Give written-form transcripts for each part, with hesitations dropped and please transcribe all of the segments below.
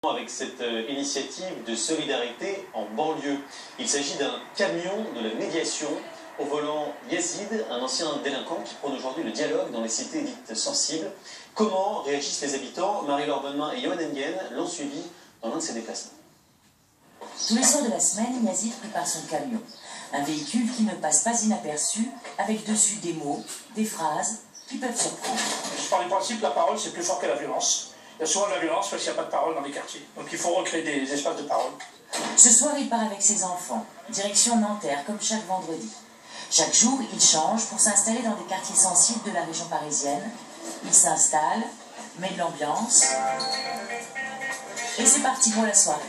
Avec cette initiative de solidarité en banlieue. Il s'agit d'un camion de la médiation. Au volant, Yazid, un ancien délinquant qui prône aujourd'hui le dialogue dans les cités dites sensibles. Comment réagissent les habitants? Marie-Laure Bonnemain et Johan Engen l'ont suivi dans l'un de ses déplacements. Tous les soirs de la semaine, Yazid prépare son camion. Un véhicule qui ne passe pas inaperçu, avec dessus des mots, des phrases qui peuvent surprendre. Je pars du principe que la parole c'est plus fort que la violence. Il y a souvent de la violence parce qu'il n'y a pas de parole dans les quartiers. Donc il faut recréer des espaces de parole. Ce soir, il part avec ses enfants, direction Nanterre, comme chaque vendredi. Chaque jour, il change pour s'installer dans des quartiers sensibles de la région parisienne. Il s'installe, met de l'ambiance, et c'est parti pour la soirée.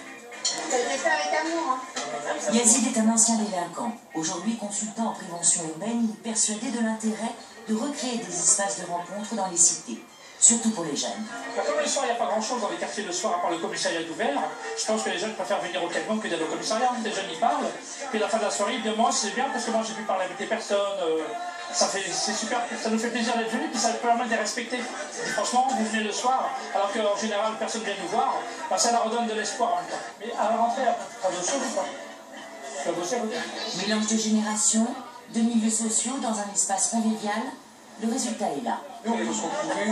Ça a été fait avec amour, hein. Yazid est un ancien délinquant. Aujourd'hui consultant en prévention urbaine, il est persuadé de l'intérêt de recréer des espaces de rencontre dans les cités, surtout pour les jeunes. Comme le soir, il n'y a pas grand-chose dans les quartiers le soir, à part le commissariat est ouvert, je pense que les jeunes préfèrent venir au camion que d'aller au commissariat. Les jeunes y parlent, puis à la fin de la soirée, ils disent moi c'est bien parce que moi j'ai pu parler avec des personnes, c'est super, ça nous fait plaisir d'être venus, puis ça permet de les respecter. Et franchement, vous venez le soir, alors qu'en général personne ne vient nous voir, ben, ça leur redonne de l'espoir en même temps. Mais à la rentrée, t'as bossé ou pas? Tu as bossé ou pas? Mélange de générations, de milieux sociaux dans un espace convivial, le résultat est là. Nous, on peut se retrouver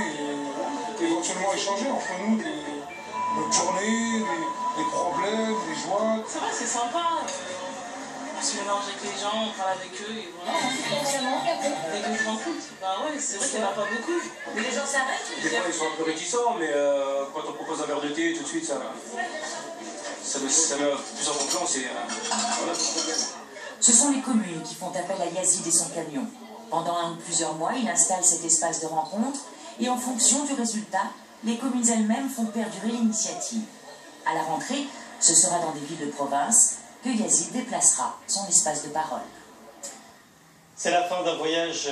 et éventuellement échanger entre nous notre journée, des problèmes, des joies. C'est vrai, c'est sympa. On se mélange avec les gens, on parle avec eux et voilà. Avec une grande foot. Bah ouais, c'est vrai qu'il n'y en a pas beaucoup. Mais les gens s'arrêtent. Des fois, ils sont un peu réticents, mais quand on propose un verre de thé, tout de suite, ça met plus en confiance et voilà. Ce sont les communes qui font appel à Yazid et son camion. Pendant un ou plusieurs mois, il installe cet espace de rencontre et en fonction du résultat, les communes elles-mêmes font perdurer l'initiative. À la rentrée, ce sera dans des villes de province que Yazid déplacera son espace de parole. C'est la fin d'un voyage